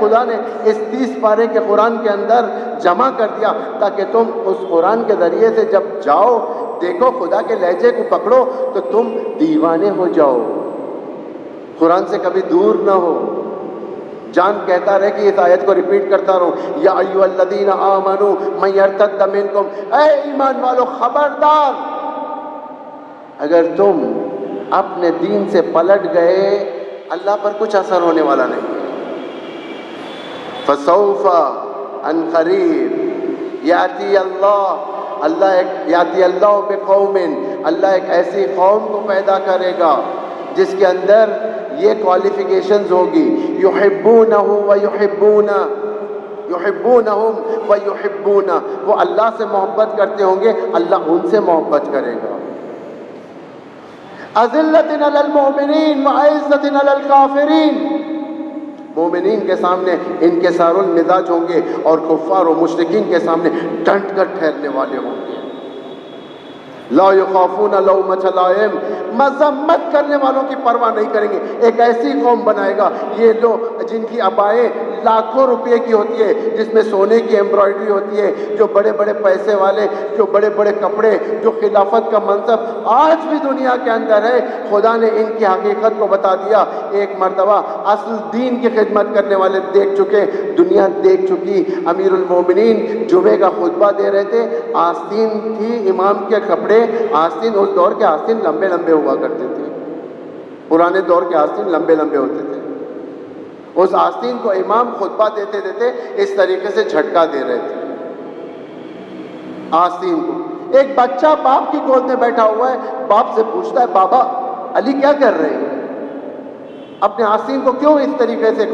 خدا نے اس 30 پارے کے قرآن کے اندر جمع کر دیا تاکہ تم اس قرآن کے ذریعے سے جب جاؤ دیکھو خدا کے لہجے کو پکڑو تو تم دیوانے ہو جاؤ، قرآن سے کبھی دور نہ ہو۔ جان کہتا رہے کہ اس آیت کو ریپیٹ کرتا رہو، یا ایھا الذین آمنوا من یرتد منکم، اے ایمان والو خبردار، اگر تم اپنے دین سے پلٹ گئے اللہ پر کچھ اثر ہونے والا نہیں۔ فسوف ان قریب یاتی اللہ بقوم، اللہ ایک ایسی قوم کو پیدا کرے گا جس کے اندر یہ کوالیفیکیشنز ہوگی، یحبونہ یحبونہم ویحبونہ، وہ اللہ سے محبت کرتے ہوں گے، اللہ ان سے محبت کرے گا۔ اذلۃ علی المؤمنین وعزۃ علی الکافرین، مومنین کے سامنے انکسار المزاج ہوں گے اور کفار و مشرکین کے سامنے ڈٹ کر ٹھہرنے والے ہوں گے۔ لا یخافون لومۃ لائم، مذمت کرنے والوں کی پرواہ نہیں کریں گے۔ ایک ایسی قوم بنائے گا، یہ لوگ جن کی عبائیں لاکھوں روپے کی ہوتی ہے، جس میں سونے کی ایمبرائڈری ہوتی ہے، جو بڑے بڑے پیسے والے، جو بڑے بڑے کپڑے، جو خلافت کا منصب آج بھی دنیا کے اندر ہے، خدا نے ان کی حقیقت کو بتا دیا۔ ایک مرتبہ اصل دین کی خدمت کرنے والے دیکھ چکے، دنیا دیکھ چکی۔ امیر المومنین جمعے کا خطبہ دے رہے تھے، آستین تھی امام کے کپڑے، آستین اس دور کے آستین لمبے لمبے ہوا کرتے تھے، پرانے دور کے آستین لمبے لمبے ہوتے تھے۔ اس آستین کو امام خطبہ دیتے دیتے اس طریقے سے جھٹکا دے رہے تھے آستین کو۔ ایک بچہ باپ کی گود میں بیٹھا ہوا ہے، باپ سے پوچھتا ہے، بابا علی کیا کر رہے ہیں؟ اپنے آستین کو کیوں اس طریقے سے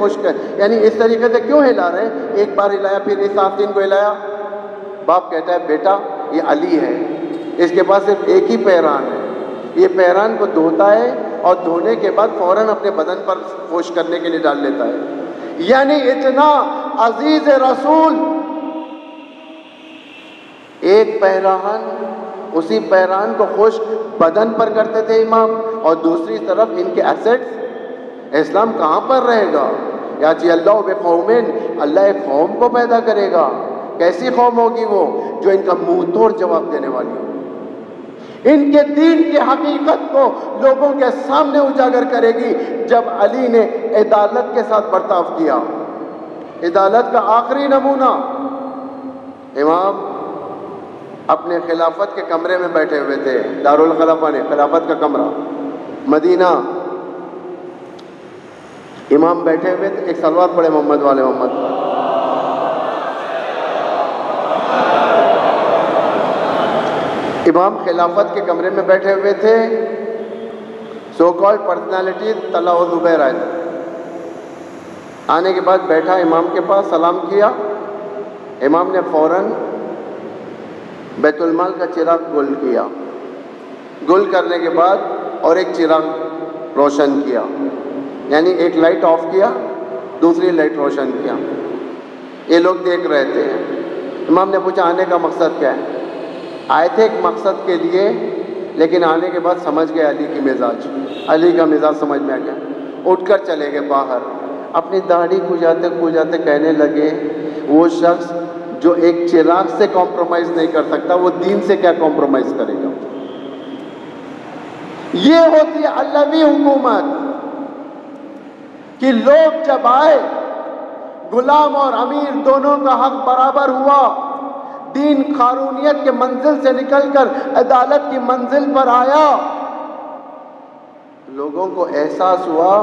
یعنی اس طریقے سے کیوں ہلا رہے ہیں؟ ایک بار ہلایا، پھر اس آستین کو ہلایا۔ باپ کہتا ہے، بیٹا یہ علی ہے، اس کے پاس صرف ایک ہی پیران ہے، یہ پیران کو دھوتا ہے اور دھونے کے بعد فوراً اپنے بدن پر خشک کرنے کے لیے ڈال لیتا ہے۔ یعنی اتنا عزیز رسول، ایک پیران، اسی پیران کو خشک بدن پر کرتے تھے امام، اور دوسری طرف ان کے ایسٹس۔ اسلام کہاں پر رہے گا؟ یاتی اللہ بقومین، اللہ ایک قوم کو پیدا کرے گا۔ کیسی قوم ہوگی وہ؟ جو ان کا منہ توڑ جواب دینے والی ہو، ان کے دین کی حقیقت کو لوگوں کے سامنے اجاگر کرے گی۔ جب علی نے عدالت کے ساتھ برتاؤ کیا، عدالت کا آخری نمونہ، امام اپنے خلافت کے کمرے میں بیٹھے ہوئے تھے، دارالخلافہ نے خلافت کا کمرہ مدینہ، امام بیٹھے ہوئے تھے، ایک سلوات پڑھے محمد والے محمد۔ امام خلافت کے کمرے میں بیٹھے ہوئے تھے، سو کالڈ پرسنالٹی طلحہ و زبیر آئے تھے۔ آنے کے بعد بیٹھا امام کے پاس، سلام کیا، امام نے فوراً بیت المال کا چراغ گل کیا، گل کرنے کے بعد اور ایک چراغ روشن کیا، یعنی ایک لائٹ آف کیا، دوسری لائٹ روشن کیا۔ یہ لوگ دیکھ رہے تھے۔ امام نے پوچھا، آنے کا مقصد کیا ہے؟ آئے تھے ایک مقصد کے لیے، لیکن آنے کے بعد سمجھ گئے علی کی مزاج، علی کا مزاج سمجھ میں آ گیا، اٹھ کر چلے گئے باہر۔ اپنی داڑھی کھجاتے کہنے لگے، وہ شخص جو ایک چراغ سے کمپرومائز نہیں کر سکتا، وہ دین سے کیا کمپرومائز کرے گا؟ یہ ہوتی ہے علوی حکومت کہ لوگ جب آئے، غلام اور امیر دونوں کا حق برابر ہوا، دین قانونیت کے منزل سے نکل کر عدالت کی منزل پر آیا، لوگوں کو احساس ہوا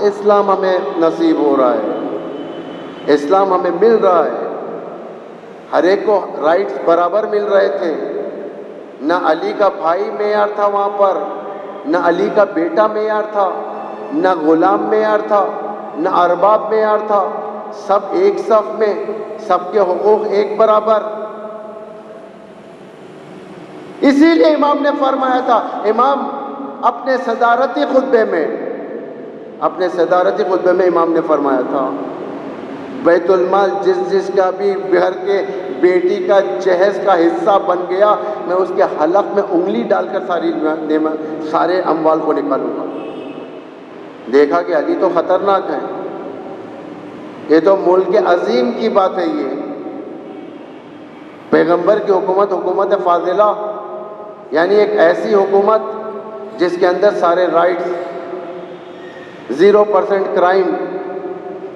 اسلام ہمیں نصیب ہو رہا ہے، اسلام ہمیں مل رہا ہے۔ ہر ایک کو رائٹس برابر مل رہے تھے، نہ علی کا بھائی معیار تھا وہاں پر، نہ علی کا بیٹا معیار تھا، نہ غلام معیار تھا، نہ ارباب معیار تھا، سب ایک صف میں، سب کے حقوق ایک برابر۔ اسی لیے امام نے فرمایا تھا، امام اپنے صدارتی خطبے میں امام نے فرمایا تھا، بیت المال جس کا بھی گھر کے بیٹی کا جہیز کا حصہ بن گیا، میں اس کے حلق میں انگلی ڈال کر سارے اموال کو نکالوں گا۔ دیکھا کہ علی تو خطرناک ہے، یہ تو ملک عظیم کی بات ہے. یہ پیغمبر کی حکومت حکومت فاضلہ، یعنی ایک ایسی حکومت جس کے اندر سارے رائٹس، 0% کرائم،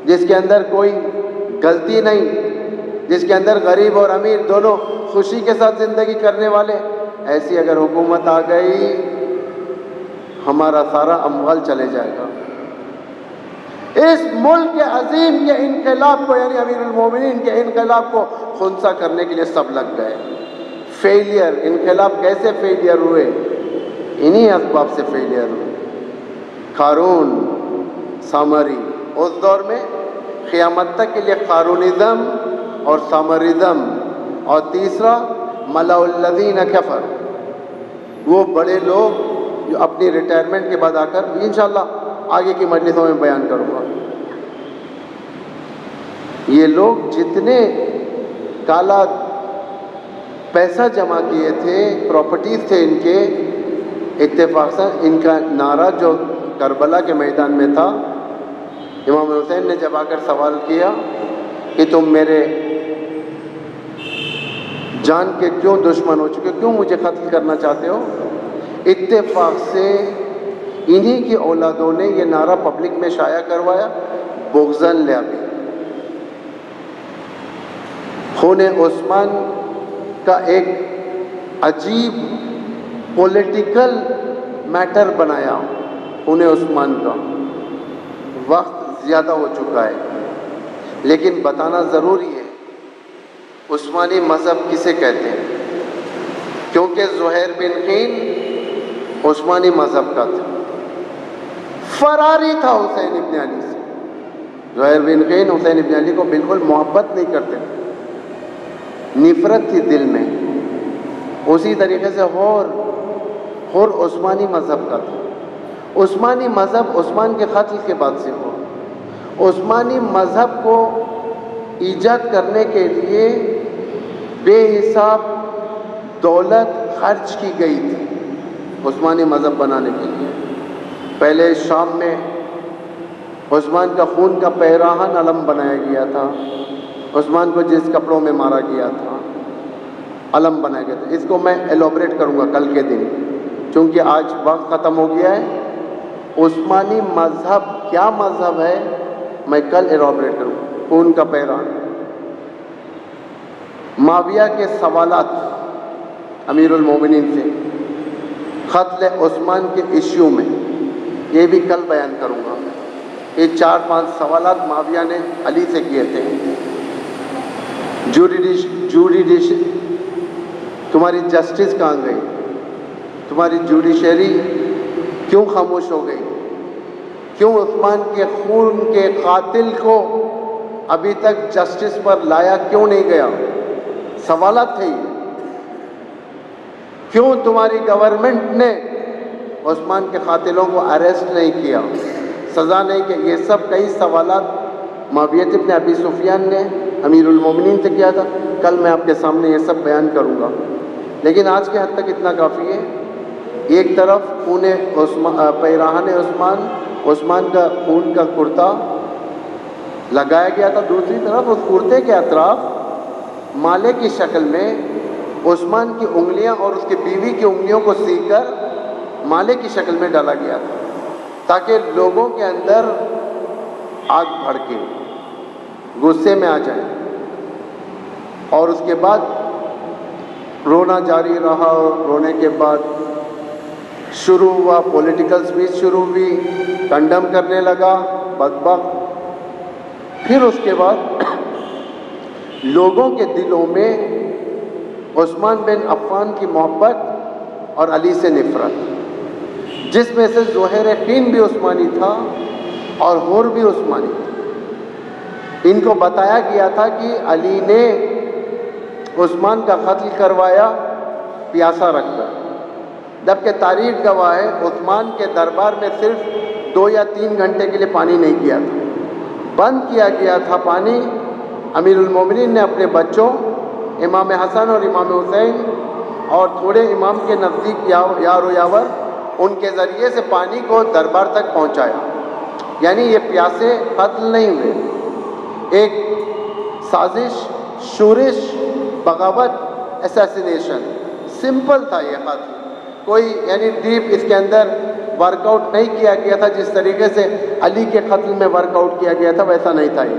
جس کے اندر کوئی غلطی نہیں، جس کے اندر غریب اور امیر دونوں خوشی کے ساتھ زندگی کرنے والے. ایسی اگر حکومت آ گئی ہمارا سارا اموال چلے جائے گا. اس ملک عظیم کے انقلاب کو، یعنی امیر المومنین کے انقلاب کو خنثی کرنے کے لیے سب لگ گئے. فیلئر، انقلاب کیسے فیلئر ہوئے؟ انہی اسباب سے فیلئر ہوئے. قارون، سامری، اس دور میں قیامت تک کے لیے قارونزم اور سامرزم، اور تیسرا ملأ الذین کفر، وہ بڑے لوگ جو اپنی ریٹائرمنٹ کے بعد آ کر انشاءاللہ آگے کی مجلسوں میں بیان کروں گا. یہ لوگ جتنے کالا پیسہ جمع کیے تھے، پراپرٹیز تھے ان کے، اتفاق سے ان کا نعرہ جو کربلا کے میدان میں تھا، امام حسین نے جب آ کر سوال کیا کہ تم میرے جان کے کیوں دشمن ہو چکے، کیوں مجھے قتل کرنا چاہتے ہو؟ اتفاق سے انہی کی اولادوں نے یہ نعرہ پبلک میں شائع کروایا، بغضاً لابی. خون عثمان کا ایک عجیب پولیٹیکل میٹر بنایا. خون عثمان کا وقت زیادہ ہو چکا ہے لیکن بتانا ضروری ہے. عثمانی مذہب کسے کہتے ہیں؟ کیونکہ زہیر بن قین عثمانی مذہب کا تھا، فراری تھا حسین ابن علی سے. زہیر بن قین حسین ابن علی کو بالکل محبت نہیں کرتے تھے، نفرت تھی دل میں. اسی طریقے سے اور عثمانی مذہب کا تھا. عثمانی مذہب عثمان کے قتل کے بعد سے ہوا. عثمانی مذہب کو ایجاد کرنے کے لیے بے حساب دولت خرچ کی گئی تھی عثمانی مذہب بنانے کے لیے. پہلے شام میں عثمان کا خون کا پیراہن علم بنایا گیا تھا. عثمان کو جس کپڑوں میں مارا گیا تھا علم بنایا گیا تھا. اس کو میں ایلوبریٹ کروں گا کل کے دن، چونکہ آج وقت ختم ہو گیا ہے. عثمانی مذہب کیا مذہب ہے میں کل ایلوبریٹ کروں گا. خون کا پیراہن، معاویہ کے سوالات امیر المومنین سے، قتل عثمان کے ایشو میں، یہ بھی کل بیان کروں گا. یہ 4-5 سوالات معاویہ نے علی سے کیے تھے. جوڈیشن، تمہاری جسٹس کہاں گئی؟ تمہاری جوڈیشری کیوں خاموش ہو گئی؟ کیوں عثمان کے خون کے قاتل کو ابھی تک جسٹس پر لایا کیوں نہیں گیا؟ سوالات تھے. کیوں تمہاری گورنمنٹ نے عثمان کے قاتلوں کو اریسٹ نہیں کیا، سزا نہیں کی؟ یہ سب کئی سوالات معاویہ ابن ابی سفیان نے امیر المومنین سے کیا تھا. کل میں آپ کے سامنے یہ سب بیان کروں گا، لیکن آج کے حد تک اتنا کافی ہے. ایک طرف خون پیراہن عثمان کا خون کا کرتا لگایا گیا تھا، دوسری طرف اس کرتے کے اطراف مالے کی شکل میں عثمان کی انگلیاں اور اس کی بیوی کی انگلیوں کو سی کر مالے کی شکل میں ڈالا گیا تھا تاکہ لوگوں کے اندر آگ بھڑکے، غصے میں آ جائیں. اور اس کے بعد رونا جاری رہا. رونے کے بعد شروع ہوا پولیٹیکل سپیچ شروع ہوئی، کنڈم کرنے لگا بدبخت. پھر اس کے بعد لوگوں کے دلوں میں عثمان بن عفان کی محبت اور علی سے نفرت، جس میں سے زہیر قین بھی عثمانی تھا اور ہور بھی عثمانی تھا. ان کو بتایا گیا تھا کہ علی نے عثمان کا قتل کروایا پیاسا رکھ کر، جبکہ تاریخ گواہ ہے عثمان کے دربار میں صرف 2 یا 3 گھنٹے کے لیے پانی نہیں کیا تھا، بند کیا گیا تھا پانی. امیر المومنین نے اپنے بچوں امام حسن اور امام حسین اور تھوڑے امام کے نزدیک یار و یاور ان کے ذریعے سے پانی کو دربار تک پہنچایا. یعنی یہ پیاسے قتل نہیں ہوئے، ایک سازش، شورش، بغاوت، اسیسینیشن، سمپل تھا یہ قتل، کوئی یعنی ڈیپ اس کے اندر ورک آؤٹ نہیں کیا گیا تھا جس طریقے سے علی کے قتل میں ورک آؤٹ کیا گیا تھا، ویسا نہیں تھا یہ۔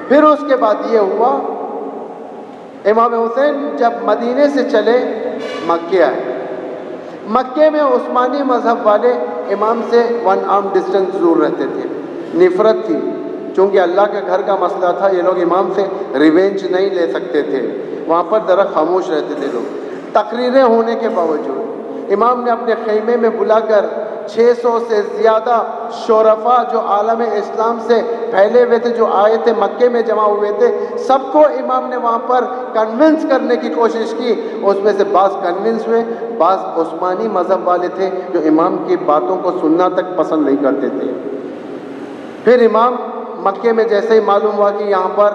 پھر اس کے بعد یہ ہوا، امام حسین جب مدینے سے چلے مکے آئے، مکے میں عثمانی مذہب والے امام سے 1 arm ڈسٹینس دور رہتے تھے، نفرت تھی، چونکہ اللہ کے گھر کا مسئلہ تھا، یہ لوگ امام سے ریونج نہیں لے سکتے تھے، وہاں پر ذرا خاموش رہتے تھے لوگ۔ تقریریں ہونے کے باوجود امام نے اپنے خیمے میں بلا کر 600 سے زیادہ شرفاء جو عالم اسلام سے پھیلے ہوئے تھے، جو آئے تھے مکے میں جمع ہوئے تھے، سب کو امام نے وہاں پر کنونس کرنے کی کوشش کی۔ اس میں سے بعض کنونس ہوئے، بعض عثمانی مذہب والے تھے جو امام کی باتوں کو سننا تک پسند نہیں کرتے تھے۔ پھر امام مکے میں جیسے ہی معلوم ہوا کہ یہاں پر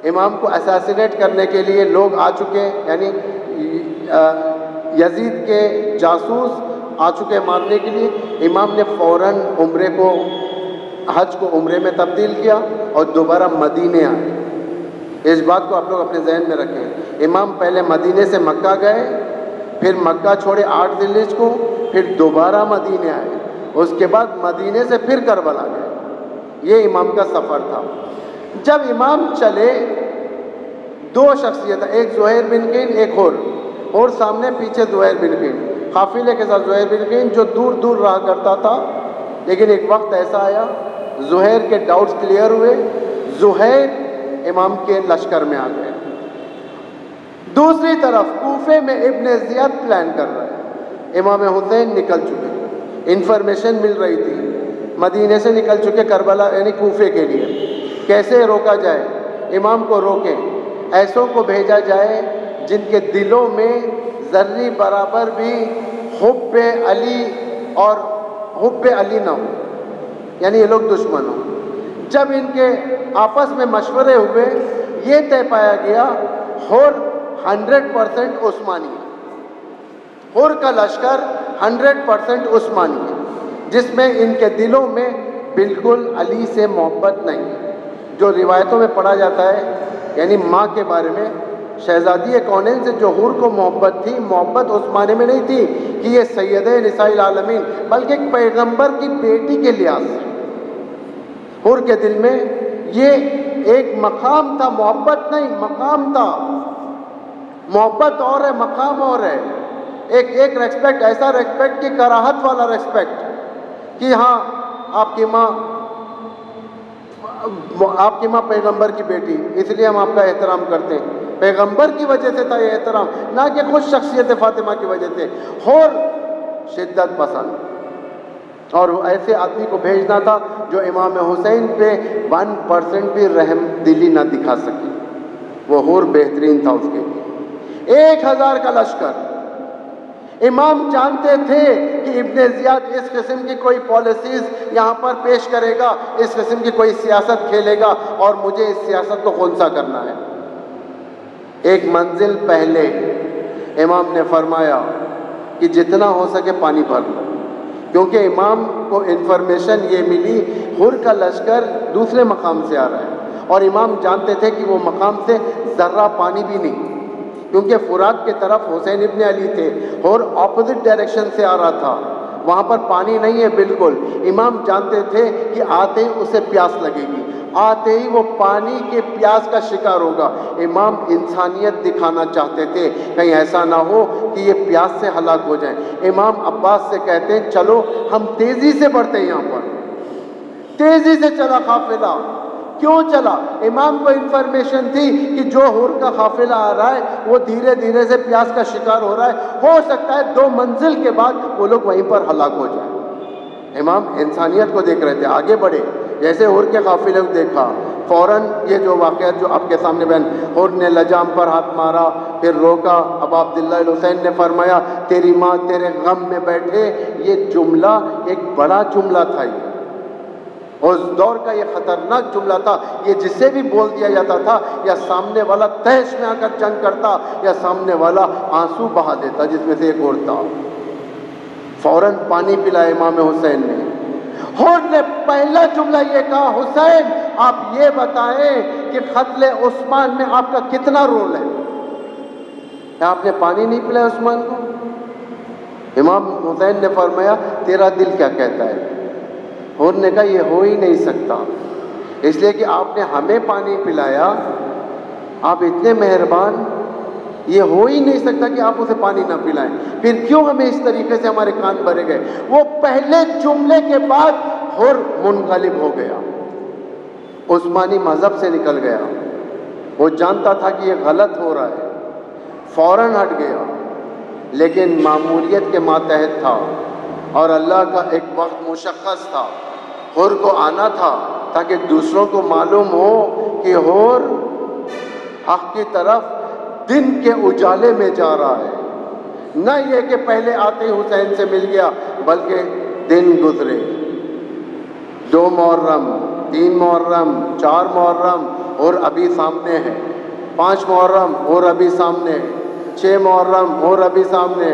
امام کو اساسینیٹ کرنے کے لیے لوگ آ چکے، یعنی یزید کے جاسوس آ چکے مارنے کے لیے، امام نے فوراً عمرے کو، حج کو عمرے میں تبدیل کیا اور دوبارہ مدینے آئے۔ اس بات کو آپ لوگ اپنے ذہن میں رکھیں، امام پہلے مدینے سے مکہ گئے، پھر مکہ چھوڑے 8 ذی الحجہ کو، پھر دوبارہ مدینے آئے، اس کے بعد مدینے سے پھر کربلا گئے۔ یہ امام کا سفر تھا۔ جب امام چلے، 2 شخصیت، ایک زہیر بن قین، ایک اور سامنے پیچھے زہیر بن قین، قافلے کے ساتھ زہیر بن قین جو دور دور رہا کرتا تھا، لیکن ایک وقت ایسا آیا زہیر کے ڈاؤٹس کلیئر ہوئے، زہیر امام کے لشکر میں آ گئے۔ دوسری طرف کوفے میں ابن زیاد پلان کر رہے ہیں، امام حسین نکل چکے، انفارمیشن مل رہی تھی، مدینے سے نکل چکے کربلا یعنی کوفے کے لیے، کیسے روکا جائے، امام کو روکیں، ایسوں کو بھیجا جائے جن کے دلوں میں ذرے برابر بھی حب علی اور حب علی نہ ہو، یعنی یہ لوگ دشمن ہوں۔ جب ان کے آپس میں مشورے ہوئے، یہ طے پایا گیا ہور 100% عثمانی ہے، ہور کا لشکر 100% عثمانی ہے، جس میں ان کے دلوں میں بالکل علی سے محبت نہیں ہے۔ جو روایتوں میں پڑھا جاتا ہے، یعنی ماں کے بارے میں، شہزادی کونین سے جو حور کو محبت تھی، محبت عثمانی میں نہیں تھی کہ یہ سید نساء العالمین، بلکہ ایک پیغمبر کی بیٹی کے لحاظ سے حور کے دل میں یہ ایک مقام تھا، محبت نہیں، مقام تھا۔ محبت اور ہے، مقام اور ہے، ایک ریسپیکٹ، ایسا ریسپیکٹ کہ کراہت والا ریسپیکٹ، کہ ہاں آپ کی ماں پیغمبر کی بیٹی، اس لیے ہم آپ کا احترام کرتے ہیں۔ پیغمبر کی وجہ سے تھا یہ احترام، نہ کہ خود شخصیت فاطمہ کی وجہ سے۔ اور شدت پسند، اور ایسے آدمی کو بھیجنا تھا جو امام حسین پہ 1% بھی رحم دلی نہ دکھا سکے، وہ حور بہترین تھا اس کے لیے۔ 1000 کا لشکر، امام جانتے تھے کہ ابن زیاد اس قسم کی کوئی پالیسیز یہاں پر پیش کرے گا، اس قسم کی کوئی سیاست کھیلے گا، اور مجھے اس سیاست کو خنثی کرنا ہے۔ ایک منزل پہلے امام نے فرمایا کہ جتنا ہو سکے پانی بھر لو، کیونکہ امام کو انفارمیشن یہ ملی حور کا لشکر دوسرے مقام سے آ رہا ہے، اور امام جانتے تھے کہ وہ مقام سے ذرہ پانی بھی نہیں، کیونکہ فرات کے طرف حسین ابن علی تھے اور اپوزٹ ڈائریکشن سے آ رہا تھا، وہاں پر پانی نہیں ہے بالکل۔ امام جانتے تھے کہ آتے ہی اسے پیاس لگے گی، آتے ہی وہ پانی کے پیاس کا شکار ہوگا۔ امام انسانیت دکھانا چاہتے تھے، کہیں ایسا نہ ہو کہ یہ پیاس سے ہلاک ہو جائیں۔ امام عباس سے کہتے ہیں چلو ہم تیزی سے بڑھتے ہیں، یہاں پر تیزی سے چلا قافلہ۔ کیوں چلا؟ امام کو انفارمیشن تھی کہ جو حور کا قافلہ آ رہا ہے وہ دھیرے دھیرے سے پیاس کا شکار ہو رہا ہے، ہو سکتا ہے 2 منزل کے بعد وہ لوگ وہیں پر ہلاک ہو جائیں۔ امام انسانیت کو دیکھ رہے تھے، آگے بڑھے۔ جیسے حور کے قافلے کو دیکھا، فوراً یہ جو واقعات جو آپ کے سامنے بیان، حور نے لجام پر ہاتھ مارا، پھر روکا۔ ابا عبداللہ الحسین نے فرمایا تیری ماں تیرے غم میں بیٹھے، یہ جملہ ایک بڑا جملہ تھا، یہ اس دور کا یہ خطرناک جملہ تھا۔ یہ جسے بھی بول دیا جاتا تھا، یا سامنے والا تہش میں آ کر جنگ کرتا، یا سامنے والا آنسو بہا دیتا، جس میں سے ایک اور تھا۔ فوراً پانی پلایا امام حسین نے۔ حور نے پہلا جملہ یہ کہا، حسین آپ یہ بتائیں کہ قتل عثمان میں آپ کا کتنا رول ہے؟ کیا آپ نے پانی نہیں پلایا عثمان کو؟ امام حسین نے فرمایا تیرا دل کیا کہتا ہے؟ اور نے کہا یہ ہو ہی نہیں سکتا، اس لیے کہ آپ نے ہمیں پانی پلایا، آپ اتنے مہربان، یہ ہو ہی نہیں سکتا کہ آپ اسے پانی نہ پلائیں، پھر کیوں ہمیں اس طریقے سے ہمارے کان بھرے گئے؟ وہ پہلے جملے کے بعد حر منقلب ہو گیا، عثمانی مذہب سے نکل گیا، وہ جانتا تھا کہ یہ غلط ہو رہا ہے، فوراً ہٹ گیا، لیکن معمولیت کے ماتحت تھا اور اللہ کا ایک وقت مشخص تھا، حر کو آنا تھا تاکہ دوسروں کو معلوم ہو کہ حر حق کی طرف دن کے اجالے میں جا رہا ہے، نہ یہ کہ پہلے آتے ہی حسین سے مل گیا، بلکہ دن گزرے، 2 محرم، 3 محرم، 4 محرم اور ابھی سامنے ہے، 5 محرم اور ابھی سامنے ہے، 6 محرم اور ابھی سامنے،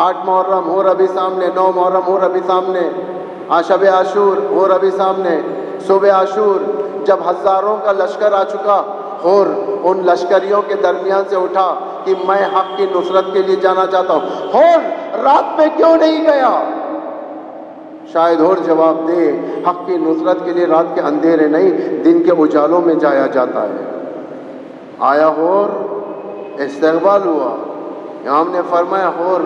8 محرم اور ابھی سامنے، 9 محرم اور ابھی سامنے، شب عاشور اور ابھی سامنے، صبح عاشور جب ہزاروں کا لشکر آ چکا، اور ان لشکریوں کے درمیان سے اٹھا کہ میں حق کی نصرت کے لیے جانا چاہتا ہوں، اور رات میں کیوں نہیں گیا؟ شاید اور جواب دے حق کی نصرت کے لیے رات کے اندھیرے نہیں، دن کے اجالوں میں جایا جاتا ہے۔ آیا اور استقبال ہوا، امام نے فرمایا اور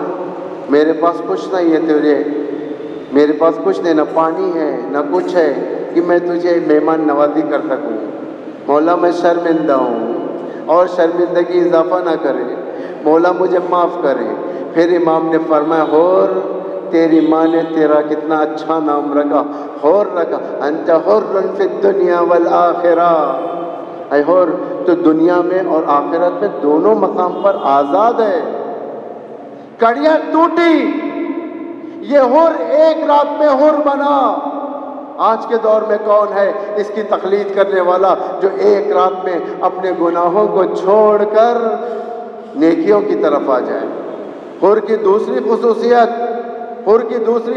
میرے پاس کچھ نہیں ہے تجھے، میرے پاس کچھ نہیں، نہ پانی ہے نہ کچھ ہے کہ میں تجھے مہمان نوازی کر سکوں، مولا میں شرمندہ ہوں، اور شرمندگی اضافہ نہ کرے، مولا مجھے معاف کرے۔ پھر امام نے فرمایا اور تیری ماں نے تیرا کتنا اچھا نام رکھا، حر رکھا، انت حر فی الدنیا والآخرہ، اے حر تو دنیا میں اور آخرت میں دونوں مقام پر آزاد ہے۔ کڑیاں ٹوٹی، یہ حر ایک رات میں حر بنا۔ آج کے دور میں کون ہے اس کی تقلید کرنے والا جو ایک رات میں اپنے گناہوں کو چھوڑ کر نیکیوں کی طرف آ جائے؟ حر کی دوسری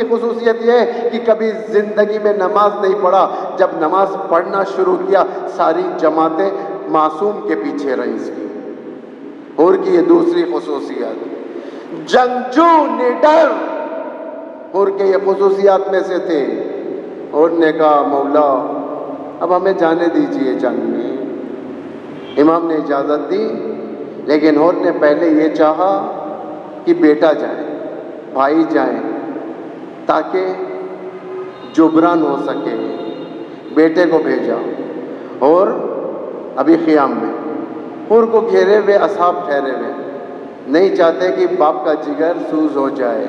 خصوصیت یہ ہے کہ کبھی زندگی میں نماز نہیں پڑھا، جب نماز پڑھنا شروع کیا ساری جماعتیں معصوم کے پیچھے رہیں۔ اس کی حر کی یہ دوسری خصوصیت، جنگجو نڈر حر کے یہ خصوصیات میں سے تھے۔ حر نے کہا مولا اب ہمیں جانے دیجئے جنگ میں۔ امام نے اجازت دی، لیکن حر نے پہلے یہ چاہا کہ بیٹا جائے، بھائی جائیں، تاکہ جبران ہو سکے، بیٹے کو بھیجا۔ اور ابھی خیام میں حر کو گھیرے ہوئے اصحاب ٹھہرے ہوئے، نہیں چاہتے کہ باپ کا جگر سوز ہو جائے،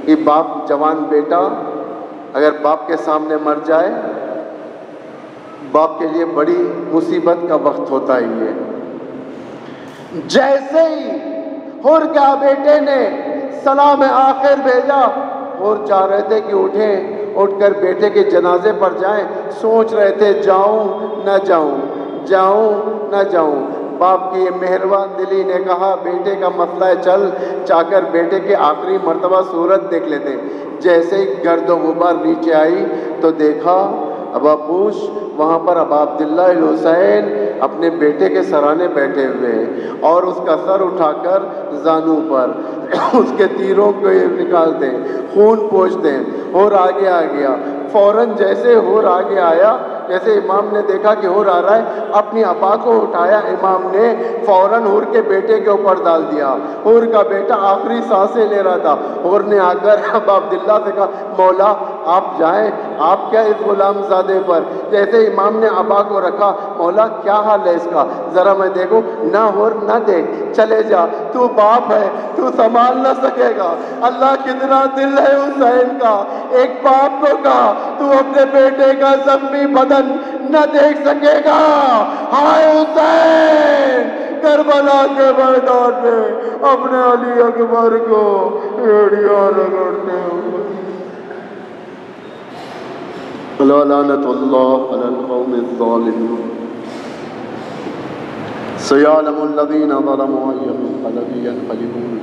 کہ باپ جوان بیٹا اگر باپ کے سامنے مر جائے، باپ کے لیے بڑی مصیبت کا وقت ہوتا ہی ہے۔ جیسے ہی حر کا بیٹے نے سلام آخر بھیجا، حر چاہ رہے تھے کہ اٹھیں، اٹھ کر بیٹے کے جنازے پر جائیں، سوچ رہے تھے جاؤں نہ جاؤں، جاؤں نہ جاؤں۔ باپ کی یہ مہربان دلی نے کہا بیٹے کا مسئلہ ہے، چل جا کر بیٹے کے آخری مرتبہ صورت دیکھ لیتے۔ جیسے ہی گرد و غبار نیچے آئی تو دیکھا ابا پوش، وہاں پر ابا عبداللہ الحسین اپنے بیٹے کے سرانے بیٹھے ہوئے، اور اس کا سر اٹھا کر زانو پر اس کے تیروں کو نکالتے، خون پوچھتے۔ حر آگے آ گیا، فوراً جیسے حر آگے آیا، جیسے امام نے دیکھا کہ حر آ رہا ہے، اپنی ابا کو اٹھایا، امام نے فوراً حر کے بیٹے کے اوپر ڈال دیا۔ حر کا بیٹا آخری سانسیں لے رہا تھا، حر نے آ کر ابا عبداللہ سے کہا مولا آپ جائیں، آپ کیا اس غلام زادے پر؟ جیسے امام نے ابا کو رکھا، مولا کیا حال ہے اس کا، ذرا میں دیکھوں۔ نہ حر نہ دیکھ، چلے جا، تو باپ ہے، تو سنبھال نہ سکے گا۔ اللہ کتنا دل ہے حسین کا، ایک باپ کو کہا تو اپنے بیٹے کا زخمی بدن نہ دیکھ سکے گا۔ ہائے حسین، کربلا کے میدان میں اپنے علی اکبر کو ایڑیاں رگڑتے ہوئے۔ لعنت اللہ علی القوم الظالمین، سیعلم الذین ظلموا أی منقلب ینقلبون۔